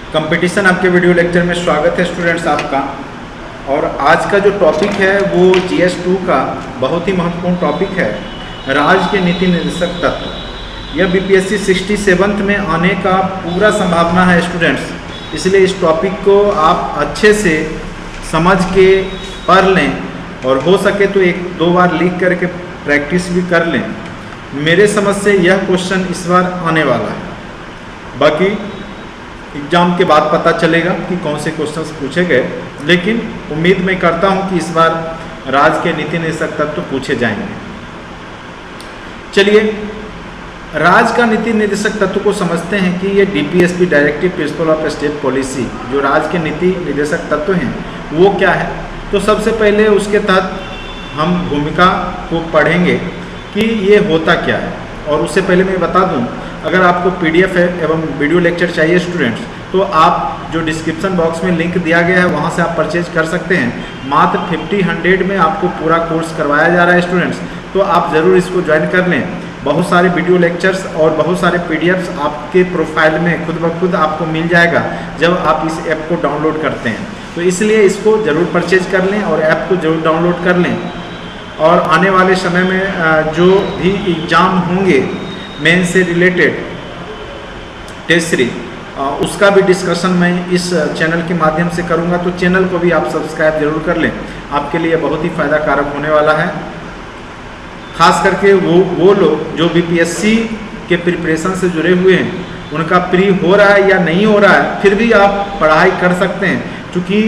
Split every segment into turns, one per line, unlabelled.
Competition आपके video lecture में स्वागत है स्टूडेंट्स आपका। और आज का जो टॉपिक है वो GS 2 का बहुत ही महत्वपूर्ण टॉपिक है, राज्य के नीति निर्देशक तत्व। यह BPSC 67th में आने का पूरा संभावना है स्टूडेंट्स, इसलिए इस टॉपिक को आप अच्छे से समझ के पढ़ लें और हो सके तो एक दो बार लिख करके प्रैक्टिस भी कर लें। मेरे समझ से यह क्वेश्चन इस बार आने वाला है, बाकी एग्जाम के बाद पता चलेगा कि कौन से क्वेश्चंस पूछे गए, लेकिन उम्मीद मैं करता हूं कि इस बार राज्य के नीति निर्देशक तत्व पूछे जाएंगे। चलिए राज्य का नीति निर्देशक तत्व को समझते हैं कि ये DPSP directive principle of state policy, जो राज्य के नीति निर्देशक तत्व हैं वो क्या है। तो सबसे पहले उसके तहत हम भूमिका को पढ़ेंगे कि ये होता क्या है। और उससे पहले मैं बता दूं, अगर आपको PDF है एवं वीडियो लेक्चर चाहिए स्टूडेंट्स, तो आप जो डिस्क्रिप्शन बॉक्स में लिंक दिया गया है वहाँ से आप परचेज कर सकते हैं। मात्र 50-100 में आपको पूरा कोर्स करवाया जा रहा है स्टूडेंट्स, तो आप ज़रूर इसको ज्वाइन कर लें। बहुत सारे वीडियो लेक्चर्स और बहुत सारे PDFs आपके प्रोफाइल में खुद ब खुद आपको मिल जाएगा जब आप इस ऐप को डाउनलोड करते हैं। तो इसलिए इसको ज़रूर परचेज कर लें और ऐप को ज़रूर डाउनलोड कर लें। और आने वाले समय में जो भी एग्ज़ाम होंगे मेन से रिलेटेड टेस्ट सीरीज, उसका भी डिस्कशन मैं इस चैनल के माध्यम से करूंगा, तो चैनल को भी आप सब्सक्राइब जरूर कर लें, आपके लिए बहुत ही फ़ायदा कारक होने वाला है। खास करके वो लोग जो BPSC के प्रिपरेशन से जुड़े हुए हैं, उनका प्री हो रहा है या नहीं हो रहा है, फिर भी आप पढ़ाई कर सकते हैं, क्योंकि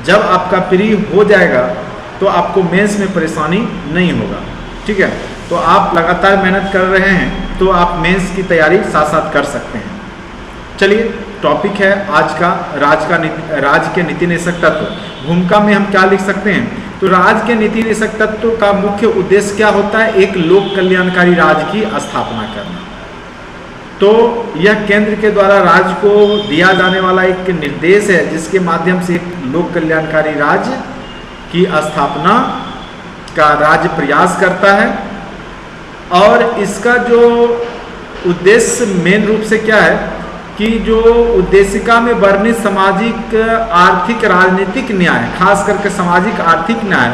जब आपका प्री हो जाएगा तो आपको मेंस में परेशानी नहीं होगा। ठीक है, तो आप लगातार मेहनत कर रहे हैं तो आप मेंस की तैयारी साथ साथ कर सकते हैं। चलिए टॉपिक है आज का राज्य के नीति निर्देशक तत्व। भूमिका में हम क्या लिख सकते हैं, तो राज्य के नीति निर्देशक तत्व का मुख्य उद्देश्य क्या होता है, एक लोक कल्याणकारी राज्य की स्थापना करना। तो यह केंद्र के द्वारा राज्य को दिया जाने वाला एक निर्देश है जिसके माध्यम से एक लोक कल्याणकारी राज्य की स्थापना का राज्य प्रयास करता है। और इसका जो उद्देश्य मेन रूप से क्या है कि जो उद्देशिका में वर्णित सामाजिक आर्थिक राजनीतिक न्याय, खास करके सामाजिक आर्थिक न्याय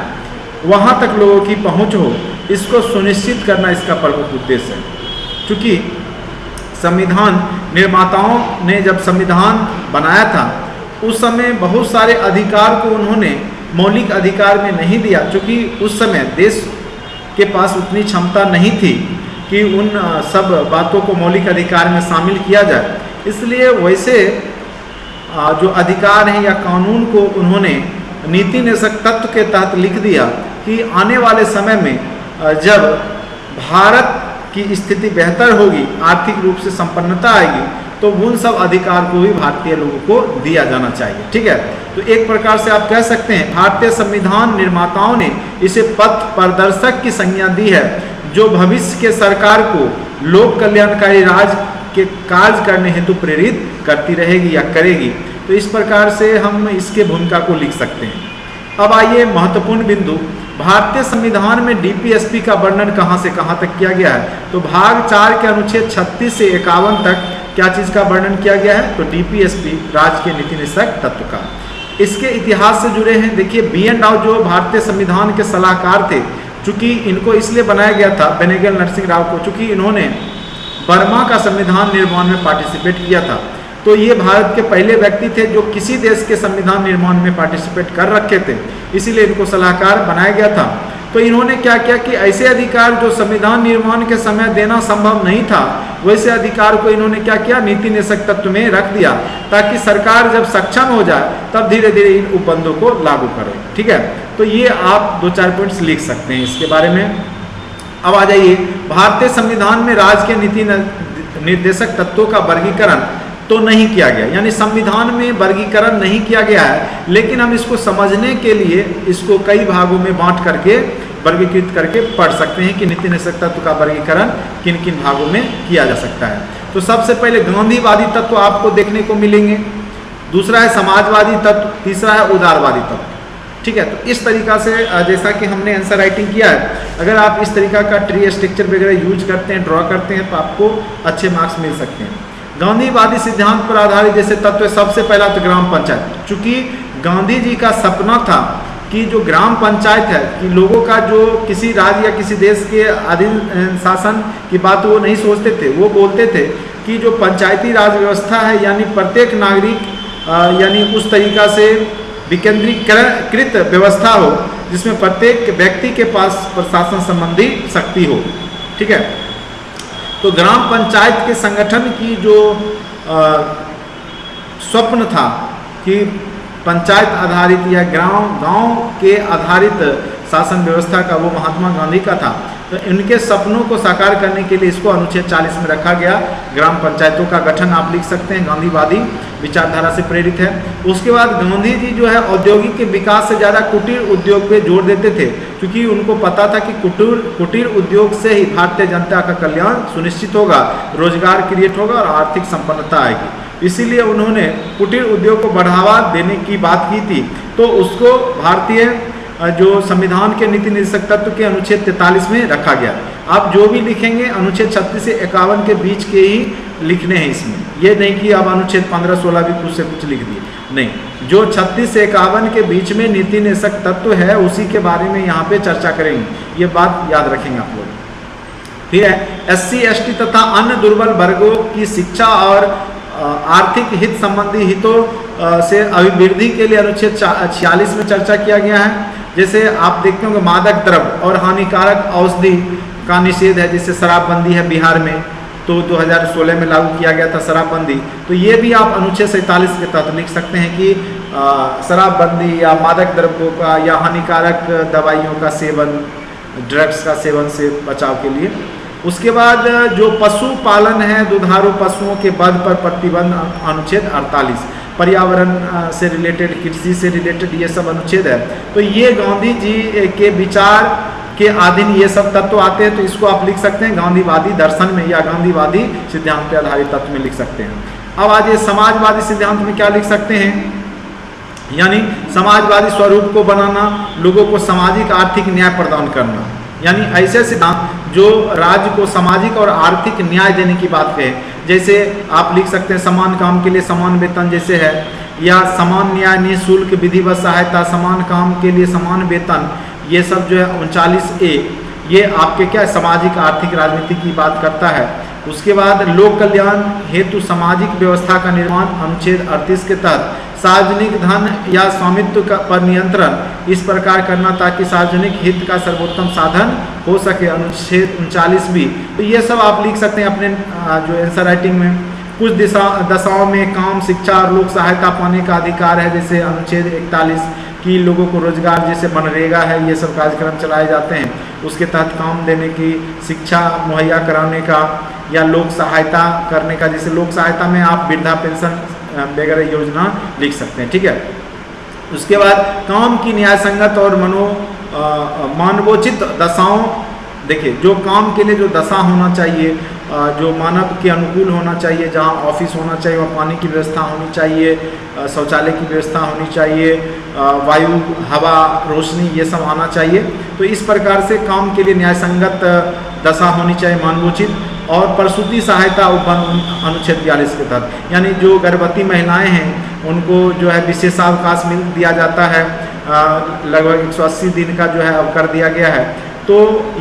वहाँ तक लोगों की पहुँच हो, इसको सुनिश्चित करना इसका प्रमुख उद्देश्य है। क्योंकि संविधान निर्माताओं ने जब संविधान बनाया था उस समय बहुत सारे अधिकार को उन्होंने मौलिक अधिकार में नहीं दिया, क्योंकि उस समय देश के पास उतनी क्षमता नहीं थी कि उन सब बातों को मौलिक अधिकार में शामिल किया जाए। इसलिए वैसे जो अधिकार हैं या कानून को उन्होंने नीति निर्देशक तत्व के तहत लिख दिया कि आने वाले समय में जब भारत की स्थिति बेहतर होगी, आर्थिक रूप से संपन्नता आएगी, तो उन सब अधिकार को भी भारतीय लोगों को दिया जाना चाहिए। ठीक है, तो एक प्रकार से आप कह सकते हैं भारतीय संविधान निर्माताओं ने इसे पथ प्रदर्शक की संज्ञा दी है, जो भविष्य के सरकार को लोक कल्याणकारी राज्य के कार्य करने हेतु प्रेरित करती रहेगी या करेगी। तो इस प्रकार से हम इसके भूमिका को लिख सकते हैं। अब आइए महत्वपूर्ण बिंदु, भारतीय संविधान में DPSP का वर्णन कहाँ से कहाँ तक किया गया है। तो भाग 4 के अनुच्छेद 36 से 51 तक क्या चीज़ का वर्णन किया गया है, तो DPSP राज्य के नीति निर्देशक तत्व का। इसके इतिहास से जुड़े हैं, देखिए BN राव जो भारतीय संविधान के सलाहकार थे, चूंकि इनको इसलिए बनाया गया था बेनेगल नरसिंह राव को, चूंकि इन्होंने बर्मा का संविधान निर्माण में पार्टिसिपेट किया था। तो ये भारत के पहले व्यक्ति थे जो किसी देश के संविधान निर्माण में पार्टिसिपेट कर रखे थे, इसीलिए इनको सलाहकार बनाया गया था। तो इन्होंने क्या किया कि ऐसे अधिकार जो संविधान निर्माण के समय देना संभव नहीं था, वैसे अधिकार को इन्होंने क्या किया, नीति निर्देशक तत्व में रख दिया, ताकि सरकार जब सक्षम हो जाए तब धीरे धीरे इन उपबंधों को लागू करे। ठीक है, तो ये आप 2-4 पॉइंट्स लिख सकते हैं इसके बारे में। अब आ जाइए, भारतीय संविधान में राज्य के नीति निर्देशक तत्वों का वर्गीकरण तो नहीं किया गया, यानी संविधान में वर्गीकरण नहीं किया गया है, लेकिन हम इसको समझने के लिए इसको कई भागों में बांट करके वर्गीकृत करके पढ़ सकते हैं कि नीति निर्देशक तत्व का वर्गीकरण किन किन भागों में किया जा सकता है। तो सबसे पहले गांधीवादी तत्व आपको देखने को मिलेंगे, दूसरा है समाजवादी तत्व, तीसरा है उदारवादी तत्व। ठीक है, तो इस तरीका से जैसा कि हमने आंसर राइटिंग किया है, अगर आप इस तरीका का ट्री स्ट्रक्चर वगैरह यूज करते हैं, ड्रॉ करते हैं, तो आपको अच्छे मार्क्स मिल सकते हैं। गांधीवादी सिद्धांत पर आधारित जैसे तत्व, सबसे पहला तो ग्राम पंचायत। चूंकि गांधी जी का सपना था कि जो ग्राम पंचायत है, कि लोगों का जो किसी राज्य या किसी देश के अधीन शासन की बात वो नहीं सोचते थे, वो बोलते थे कि जो पंचायती राज व्यवस्था है, यानी प्रत्येक नागरिक यानी उस तरीका से विकेंद्रीकृत व्यवस्था हो जिसमें प्रत्येक व्यक्ति के पास प्रशासन संबंधी शक्ति हो। ठीक है, तो ग्राम पंचायत के संगठन की जो स्वप्न था कि पंचायत आधारित या गांव के आधारित शासन व्यवस्था का, वो महात्मा गांधी का था। तो इनके सपनों को साकार करने के लिए इसको अनुच्छेद 40 में रखा गया। ग्राम पंचायतों का गठन आप लिख सकते हैं, गांधीवादी विचारधारा से प्रेरित है। उसके बाद गांधी जी जो है औद्योगिक के विकास से ज़्यादा कुटीर उद्योग पे जोर देते थे, क्योंकि उनको पता था कि कुटीर उद्योग से ही भारतीय जनता का कल्याण सुनिश्चित होगा, रोजगार क्रिएट होगा और आर्थिक संपन्नता आएगी। इसीलिए उन्होंने कुटीर उद्योग को बढ़ावा देने की बात की थी। तो उसको भारतीय जो संविधान के नीति निर्देशक तत्व के अनुच्छेद 43 में रखा गया। आप जो भी लिखेंगे अनुच्छेद 36 से 51 के बीच के ही लिखने हैं इसमें, ये नहीं कि आप अनुच्छेद 15-16 भी कुछ से कुछ लिख दिए, नहीं। जो 36 से 51 के बीच में नीति निर्देशक तत्व है उसी के बारे में यहाँ पे चर्चा करेंगे, ये बात याद रखेंगे आप लोग। फिर है SC ST तथा अन्य दुर्बल वर्गों की शिक्षा और आर्थिक हित संबंधी हितों से अभिवृद्धि के लिए अनुच्छेद 46 में चर्चा किया गया है। जैसे आप देखते होंगे मादक द्रव्य और हानिकारक औषधि का निषेध है, जैसे शराबबंदी है बिहार में, तो 2016 में लागू किया गया था शराबबंदी। तो ये भी आप अनुच्छेद 47 के तहत लिख सकते हैं कि शराबबंदी या मादक द्रव्यों का या हानिकारक दवाइयों का सेवन, ड्रग्स का सेवन से बचाव के लिए। उसके बाद जो पशुपालन है, दुधारू पशुओं के वध पर प्रतिबंध अनुच्छेद 48, पर्यावरण से रिलेटेड, कृषि से रिलेटेड ये सब अनुच्छेद है। तो ये गांधी जी के विचार के अधीन ये सब तत्व आते हैं, तो इसको आप लिख सकते हैं गांधीवादी दर्शन में या गांधीवादी सिद्धांत पर आधारित तत्व में लिख सकते हैं। अब आज ये समाजवादी सिद्धांत में क्या लिख सकते हैं, यानी समाजवादी स्वरूप को बनाना, लोगों को सामाजिक आर्थिक न्याय प्रदान करना, यानी ऐसे सिद्धांत जो राज्य को सामाजिक और आर्थिक न्याय देने की बात कहे। जैसे आप लिख सकते हैं समान काम के लिए समान वेतन जैसे है, या समान न्याय निःशुल्क विधिवत सहायता, समान काम के लिए समान वेतन, ये सब जो है 39A, ये आपके क्या सामाजिक आर्थिक राजनीति की बात करता है। उसके बाद लोक कल्याण हेतु सामाजिक व्यवस्था का निर्माण अनुच्छेद 38 के तहत, सार्वजनिक धन या स्वामित्व पर नियंत्रण इस प्रकार करना ताकि सार्वजनिक हित का सर्वोत्तम साधन हो सके, अनुच्छेद 39 भी। तो ये सब आप लिख सकते हैं अपने जो आंसर राइटिंग में। कुछ दशाओं में काम, शिक्षा और लोक सहायता पाने का अधिकार है, जैसे अनुच्छेद 41 की लोगों को रोजगार, जैसे मनरेगा है, ये सब कार्यक्रम चलाए जाते हैं, उसके तहत काम देने की, शिक्षा मुहैया कराने का या लोक सहायता करने का। जैसे लोक सहायता में आप वृद्धा पेंशन वगैरह योजना लिख सकते हैं। ठीक है, उसके बाद काम की न्याय संगत और मानवोचित दशाओं, देखिए जो काम के लिए जो दशा होना चाहिए, जो मानव के अनुकूल होना चाहिए, जहाँ ऑफिस होना चाहिए वहाँ पानी की व्यवस्था होनी चाहिए, शौचालय की व्यवस्था होनी चाहिए, वायु, हवा, रोशनी, ये सब आना चाहिए। तो इस प्रकार से काम के लिए न्याय संगत दशा होनी चाहिए, मानवोचित। और प्रसूति सहायता अनुच्छेद 42 के तहत, यानी जो गर्भवती महिलाएं हैं उनको जो है विशेषावकाश दिया जाता है, लगभग 180 दिन का जो है अब कर दिया गया है। तो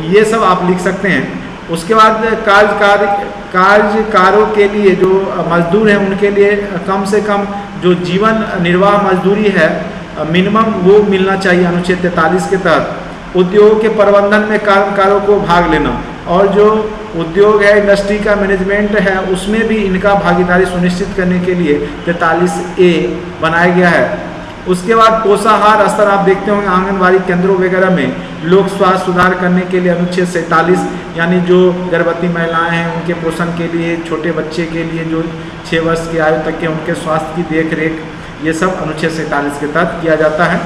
ये सब आप लिख सकते हैं। उसके बाद कार्यकारों के लिए जो मजदूर हैं उनके लिए कम से कम जो जीवन निर्वाह मजदूरी है मिनिमम वो मिलना चाहिए अनुच्छेद 43 के तहत। उद्योग के प्रबंधन में कर्मकारों को भाग लेना, और जो उद्योग है, इंडस्ट्री का मैनेजमेंट है, उसमें भी इनका भागीदारी सुनिश्चित करने के लिए 43A बनाया गया है। उसके बाद पोषाहार स्तर आप देखते होंगे आंगनबाड़ी केंद्रों वगैरह में लोक स्वास्थ्य सुधार करने के लिए अनुच्छेद 47, यानी जो गर्भवती महिलाएं हैं उनके पोषण के लिए, छोटे बच्चे के लिए जो 6 वर्ष की आयु तक के उनके स्वास्थ्य की देखरेख, ये सब अनुच्छेद 47 के तहत किया जाता है।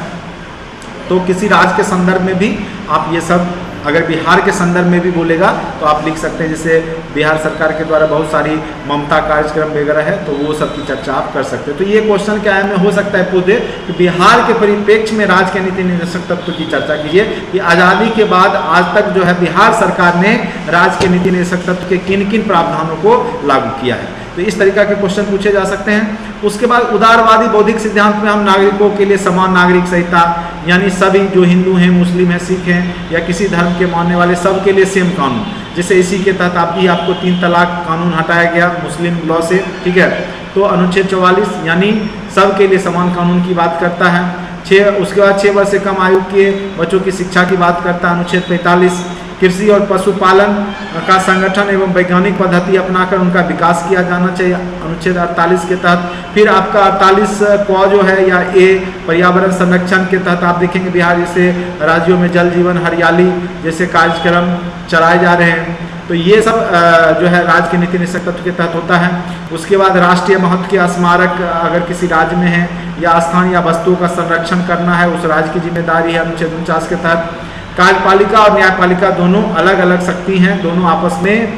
तो किसी राज्य के संदर्भ में भी आप ये सब, अगर बिहार के संदर्भ में भी बोलेगा तो आप लिख सकते हैं, जैसे बिहार सरकार के द्वारा बहुत सारी ममता कार्यक्रम वगैरह है, तो वो सब की चर्चा आप कर सकते हैं। तो ये क्वेश्चन क्या है में हो सकता है पूछे कि बिहार के परिप्रेक्ष्य में राज्य के नीति निर्देशक तत्व की चर्चा कीजिए कि आज़ादी के बाद आज तक जो है बिहार सरकार ने राज्य के नीति निर्देशक तत्व के किन किन प्रावधानों को लागू किया है। तो इस तरीका के क्वेश्चन पूछे जा सकते हैं। उसके बाद उदारवादी बौद्धिक सिद्धांत में हम नागरिकों के लिए समान नागरिक संहिता, यानी सभी जो हिंदू हैं, मुस्लिम हैं, सिख हैं या किसी धर्म के मानने वाले सब के लिए सेम कानून, जैसे इसी के तहत आपको 3 तलाक कानून हटाया गया मुस्लिम लॉ से, ठीक है। तो अनुच्छेद 44 यानी सब के लिए समान कानून की बात करता है। उसके बाद 6 वर्ष से कम आयु के बच्चों की शिक्षा की बात करता है अनुच्छेद 45। कृषि और पशुपालन का संगठन एवं वैज्ञानिक पद्धति अपनाकर उनका विकास किया जाना चाहिए अनुच्छेद 48 के तहत। फिर आपका 48 क जो है या ए पर्यावरण संरक्षण के तहत आप देखेंगे बिहार जैसे राज्यों में जल जीवन हरियाली जैसे कार्यक्रम चलाए जा रहे हैं। तो ये सब जो है राज्य के नीति निदेशक तत्व के तहत होता है। उसके बाद राष्ट्रीय महत्व के स्मारक अगर किसी राज्य में है या स्थान या वस्तुओं का संरक्षण करना है उस राज्य की जिम्मेदारी है अनुच्छेद 49 के तहत। कार्यपालिका और न्यायपालिका दोनों अलग अलग शक्ति हैं, दोनों आपस में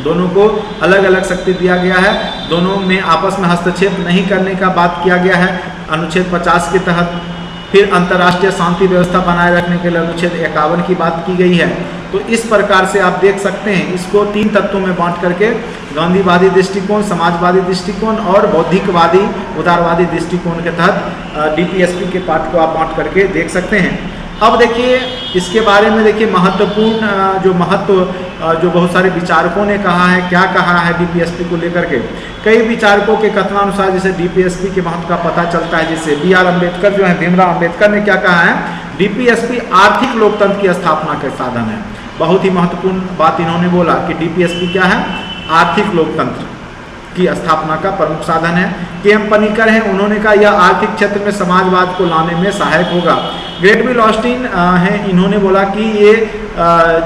दोनों को अलग अलग शक्ति दिया गया है, दोनों में आपस में हस्तक्षेप नहीं करने का बात किया गया है अनुच्छेद 50 के तहत। फिर अंतर्राष्ट्रीय शांति व्यवस्था बनाए रखने के लिए अनुच्छेद 51 की बात की गई है। तो इस प्रकार से आप देख सकते हैं इसको 3 तत्वों में बांट करके गांधीवादी दृष्टिकोण, समाजवादी दृष्टिकोण और बौद्धिकवादी उदारवादी दृष्टिकोण के तहत डीपीएसपी के पाठ को आप बांट करके देख सकते हैं। अब देखिए इसके बारे में देखिए महत्वपूर्ण जो बहुत सारे विचारकों ने कहा है, क्या कहा है डीपीएसपी को लेकर के। कई विचारकों के कथनानुसार जैसे डीपीएसपी के महत्व का पता चलता है, जैसे BR अम्बेडकर जो है भीमराव अम्बेडकर ने क्या कहा है, डीपीएसपी आर्थिक लोकतंत्र की स्थापना का साधन है। बहुत ही महत्वपूर्ण बात इन्होंने बोला कि डीपीएसपी क्या है, आर्थिक लोकतंत्र की स्थापना का प्रमुख साधन है। KM पनिकर हैं, उन्होंने कहा यह आर्थिक क्षेत्र में समाजवाद को लाने में सहायक होगा। ग्रेटविल ऑस्टिन हैं, इन्होंने बोला कि ये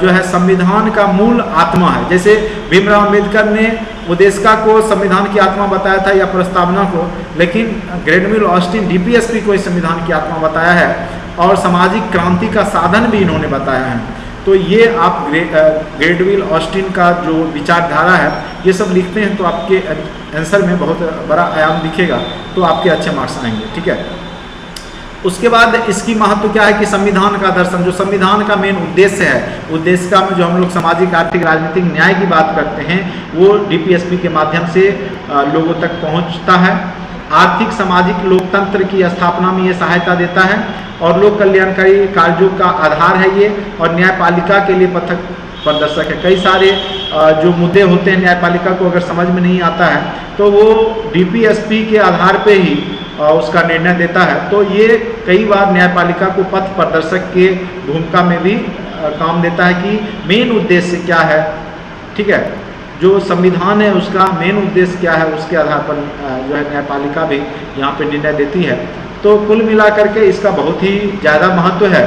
जो है संविधान का मूल आत्मा है। जैसे भीमराव अम्बेडकर ने उद्देशिका को संविधान की आत्मा बताया था या प्रस्तावना को, लेकिन ग्रेटविल ऑस्टिन डीपीएसपी को इस संविधान की आत्मा बताया है और सामाजिक क्रांति का साधन भी इन्होंने बताया है। तो ये आप ग्रेटविल ऑस्टिन का जो विचारधारा है ये सब लिखते हैं तो आपके आंसर में बहुत बड़ा आयाम दिखेगा, तो आपके अच्छे मार्क्स आएंगे, ठीक है। उसके बाद इसकी महत्व क्या है कि संविधान का दर्शन, जो संविधान का मेन उद्देश्य है, उद्देशिका में जो हम लोग सामाजिक आर्थिक राजनीतिक न्याय की बात करते हैं वो डीपीएसपी के माध्यम से लोगों तक पहुंचता है। आर्थिक सामाजिक लोकतंत्र की स्थापना में ये सहायता देता है और लोक कल्याणकारी कार्यों का आधार है ये, और न्यायपालिका के लिए पथक प्रदर्शक है। कई सारे जो मुद्दे होते हैं न्यायपालिका को अगर समझ में नहीं आता है तो वो डीपीएसपी के आधार पे ही उसका निर्णय देता है। तो ये कई बार न्यायपालिका को पथ प्रदर्शक के भूमिका में भी काम देता है कि मेन उद्देश्य क्या है, ठीक है। जो संविधान है उसका मेन उद्देश्य क्या है, उसके आधार पर जो है न्यायपालिका भी यहाँ पे निर्णय देती है। तो कुल मिलाकर के इसका बहुत ही ज़्यादा महत्व है।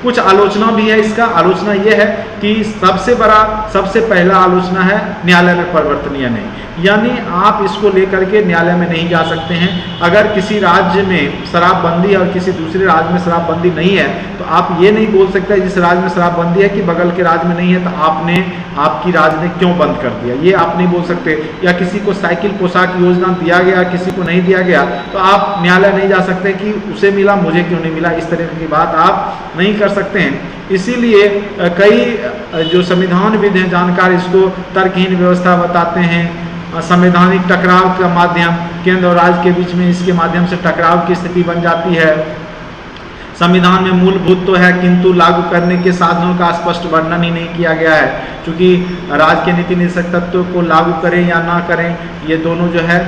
कुछ आलोचना भी है इसका। आलोचना ये है कि सबसे पहला आलोचना है न्यायालय में परिवर्तनीय नहीं, यानी आप इसको लेकर के न्यायालय में नहीं जा सकते हैं। अगर किसी राज्य में शराबबंदी है और किसी दूसरे राज्य में शराबबंदी नहीं है तो आप ये नहीं बोल सकते जिस राज्य में शराबबंदी है कि बगल के राज्य में नहीं है तो आपकी राज्य ने क्यों बंद कर दिया, ये आप नहीं बोल सकते। या किसी को साइकिल पोशाक योजना दिया गया, किसी को नहीं दिया गया, तो आप न्यायालय नहीं जा सकते कि उसे मिला मुझे क्यों नहीं मिला, इस तरह की बात आप नहीं कर सकते हैं। इसीलिए कई जो संविधानविद हैं जानकार इसको तर्कहीन व्यवस्था बताते हैं। संवैधानिक टकराव का माध्यम, केंद्र और राज्य के बीच में इसके माध्यम से टकराव की स्थिति बन जाती है। संविधान में मूलभूत तो है किंतु लागू करने के साधनों का स्पष्ट वर्णन ही नहीं किया गया है, क्योंकि राज्य के नीति निदेशक तत्व को लागू करें या ना करें ये दोनों जो है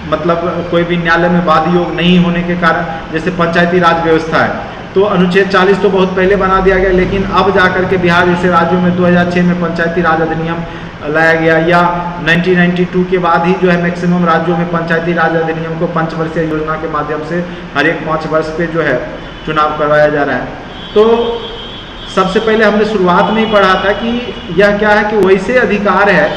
मतलब कोई भी न्यायालय में वाद योग नहीं होने के कारण, जैसे पंचायती राज व्यवस्था है तो अनुच्छेद 40 तो बहुत पहले बना दिया गया, लेकिन अब जाकर के बिहार जैसे राज्यों में 2006 में पंचायती राज अधिनियम लाया गया, या 1992 के बाद ही जो है मैक्सिमम राज्यों में पंचायती राज अधिनियम को 5 वर्षीय योजना के माध्यम से हर एक 5 वर्ष पे जो है चुनाव करवाया जा रहा है। तो सबसे पहले हमने शुरुआत में ही पढ़ा था कि यह क्या है कि वैसे अधिकार है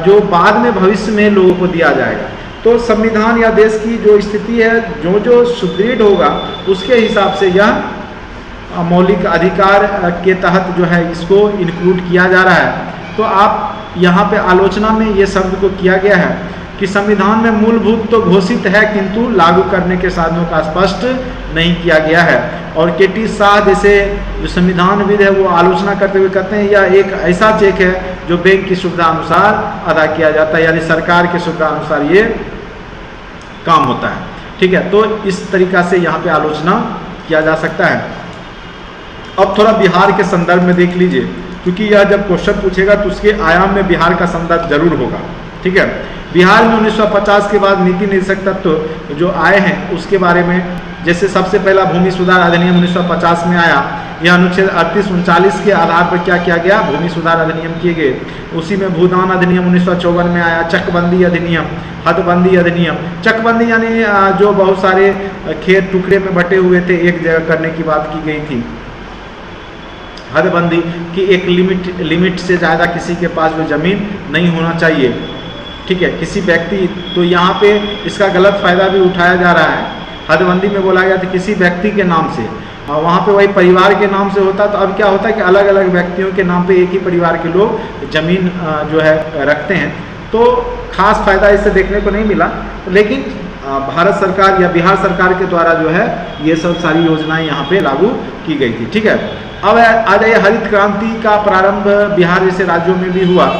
जो बाद में भविष्य में लोगों को दिया जाएगा। तो संविधान या देश की जो स्थिति है जो सुदृढ़ होगा उसके हिसाब से यह मौलिक अधिकार के तहत जो है इसको इंक्लूड किया जा रहा है। तो आप यहाँ पे आलोचना में ये शब्द को किया गया है कि संविधान में मूलभूत तो घोषित है किंतु लागू करने के साधनों का स्पष्ट नहीं किया गया है। और KT शाह जैसे जो संविधानविद है वो आलोचना करते हुए कहते हैं यह एक ऐसा चेक है जो बैंक की सुविधा अनुसार अदा किया जाता है, यानी सरकार की सुविधा अनुसार ये काम होता है। ठीक है, तो इस तरीका से यहाँ पे आलोचना किया जा सकता है। अब थोड़ा बिहार के संदर्भ में देख लीजिए, क्योंकि यह जब क्वेश्चन पूछेगा तो उसके आयाम में बिहार का संदर्भ जरूर होगा। ठीक है, बिहार में 1950 के बाद नीति निर्देशक तत्व जो आए हैं उसके बारे में, जैसे सबसे पहला भूमि सुधार अधिनियम 1950 में आया। यह अनुच्छेद 38-39 के आधार पर क्या किया गया, भूमि सुधार अधिनियम किए गए। उसी में भूदान अधिनियम 1954 में आया, चकबंदी अधिनियम, हदबंदी अधिनियम। चकबंदी यानी जो बहुत सारे खेत टुकड़े में बटे हुए थे एक जगह करने की बात की गई थी। हदबंदी की एक लिमिट से ज़्यादा किसी के पास वो ज़मीन नहीं होना चाहिए। ठीक है, किसी व्यक्ति, तो यहाँ पे इसका गलत फायदा भी उठाया जा रहा है। हदबंदी में बोला गया था किसी व्यक्ति के नाम से, और वहाँ पे वही परिवार के नाम से होता, तो अब क्या होता है कि अलग अलग व्यक्तियों के नाम पे एक ही परिवार के लोग जमीन जो है रखते हैं। तो खास फायदा इससे देखने को नहीं मिला, लेकिन भारत सरकार या बिहार सरकार के द्वारा जो है ये सब सारी योजनाएं यहाँ पे लागू की गई थी। ठीक है, अब आ जाइए हरित क्रांति का प्रारंभ बिहार जैसे राज्यों में भी हुआ।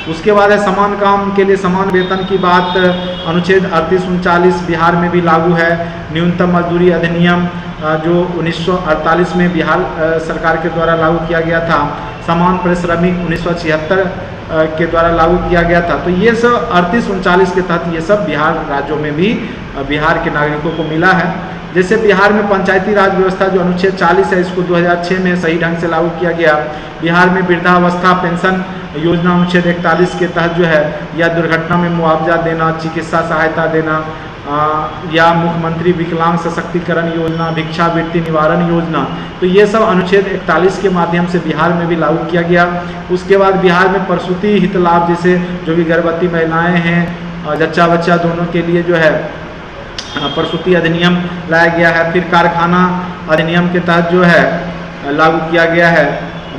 उसके बाद है समान काम के लिए समान वेतन की बात, अनुच्छेद 38-39 बिहार में भी लागू है। न्यूनतम मजदूरी अधिनियम जो 1948 में बिहार सरकार के द्वारा लागू किया गया था। समान परिश्रमिक 1976 के द्वारा लागू किया गया था। तो ये सब 38-39 के तहत ये सब बिहार राज्यों में भी बिहार के नागरिकों को मिला है। जैसे बिहार में पंचायती राज व्यवस्था जो अनुच्छेद 40 है, इसको 2006 में सही ढंग से लागू किया गया। बिहार में वृद्धावस्था पेंशन योजना अनुच्छेद 41 के तहत जो है, या दुर्घटना में मुआवजा देना, चिकित्सा सहायता देना, या मुख्यमंत्री विकलांग सशक्तिकरण योजना, भिक्षावृत्ति निवारण योजना, तो ये सब अनुच्छेद 41 के माध्यम से बिहार में भी लागू किया गया। उसके बाद बिहार में प्रसूति हित लाभ, जैसे जो भी गर्भवती महिलाएं हैं, जच्चा बच्चा दोनों के लिए जो है प्रसूति अधिनियम लाया गया है। फिर कारखाना अधिनियम के तहत जो है लागू किया गया है।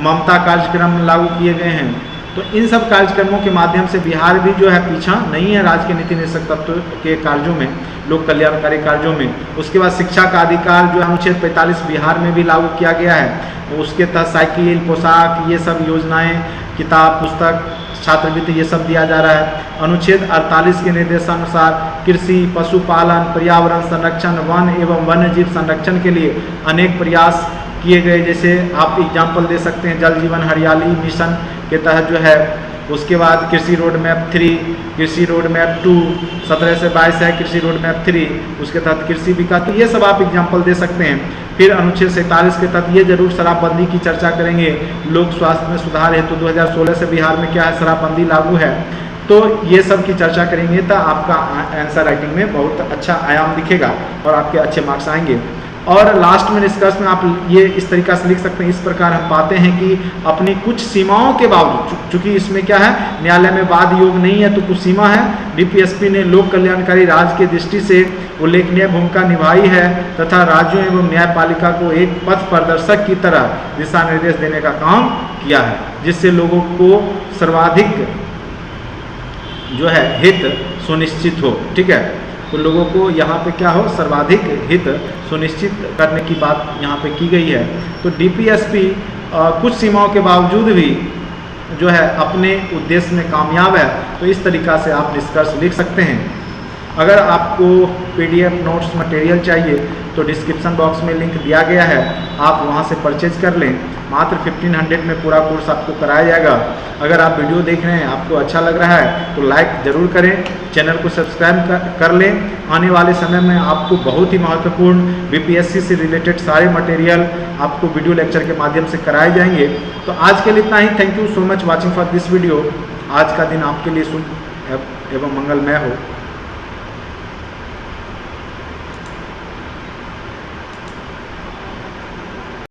ममता कार्यक्रम लागू किए गए हैं। तो इन सब कार्यक्रमों के माध्यम से बिहार भी जो है पीछा नहीं है राज्य के नीति निर्देशक तत्व के कार्यों में, लोक कल्याणकारी कार्यों में। उसके बाद शिक्षा का अधिकार जो अनुच्छेद 45 बिहार में भी लागू किया गया है। उसके तहत साइकिल, पोशाक, ये सब योजनाएं, किताब, पुस्तक, छात्रवृत्ति, ये सब दिया जा रहा है। अनुच्छेद 48 के निर्देशानुसार कृषि, पशुपालन, पर्यावरण संरक्षण, वन एवं वन्य जीव संरक्षण के लिए अनेक प्रयास किए गए। जैसे आप एग्जाम्पल दे सकते हैं, जल जीवन हरियाली मिशन के तहत जो है। उसके बाद कृषि रोड मैप 3, कृषि रोड मैप 2, 17 से 22 है कृषि रोड मैप 3, उसके तहत कृषि विकास, तो ये सब आप एग्जाम्पल दे सकते हैं। फिर अनुच्छेद 47 के तहत ये जरूर शराबबंदी की चर्चा करेंगे। लोक स्वास्थ्य में सुधार हेतु 2016 से बिहार में क्या है, शराबबंदी लागू है। तो ये सब की चर्चा करेंगे तो आपका आंसर राइटिंग में बहुत अच्छा आयाम दिखेगा और आपके अच्छे मार्क्स आएंगे। और लास्ट में निष्कर्ष में आप ये इस तरीका से लिख सकते हैं। इस प्रकार हम पाते हैं कि अपनी कुछ सीमाओं के बावजूद, चूंकि इसमें क्या है, न्यायालय में वाद योग नहीं है तो कुछ सीमा है, डीपीएसपी ने लोक कल्याणकारी राज्य की दृष्टि से उल्लेखनीय भूमिका निभाई है तथा राज्यों एवं न्यायपालिका को एक पथ प्रदर्शक की तरह दिशा निर्देश देने का काम किया है, जिससे लोगों को सर्वाधिक जो है हित सुनिश्चित हो। ठीक है, तो लोगों को यहाँ पे क्या हो, सर्वाधिक हित सुनिश्चित करने की बात यहाँ पे की गई है। तो डीपीएसपी कुछ सीमाओं के बावजूद भी जो है अपने उद्देश्य में कामयाब है। तो इस तरीका से आप निष्कर्ष लिख सकते हैं। अगर आपको पीडीएफ नोट्स मटेरियल चाहिए तो डिस्क्रिप्शन बॉक्स में लिंक दिया गया है, आप वहां से परचेज कर लें। मात्र 1500 में पूरा कोर्स आपको कराया जाएगा। अगर आप वीडियो देख रहे हैं, आपको अच्छा लग रहा है तो लाइक ज़रूर करें, चैनल को सब्सक्राइब कर लें। आने वाले समय में आपको बहुत ही महत्वपूर्ण बीपीएससी से रिलेटेड सारे मटेरियल आपको वीडियो लेक्चर के माध्यम से कराए जाएंगे। तो आज के लिए इतना ही। Thank you so much watching for this video. आज का दिन आपके लिए शुभ एवं मंगलमय हो।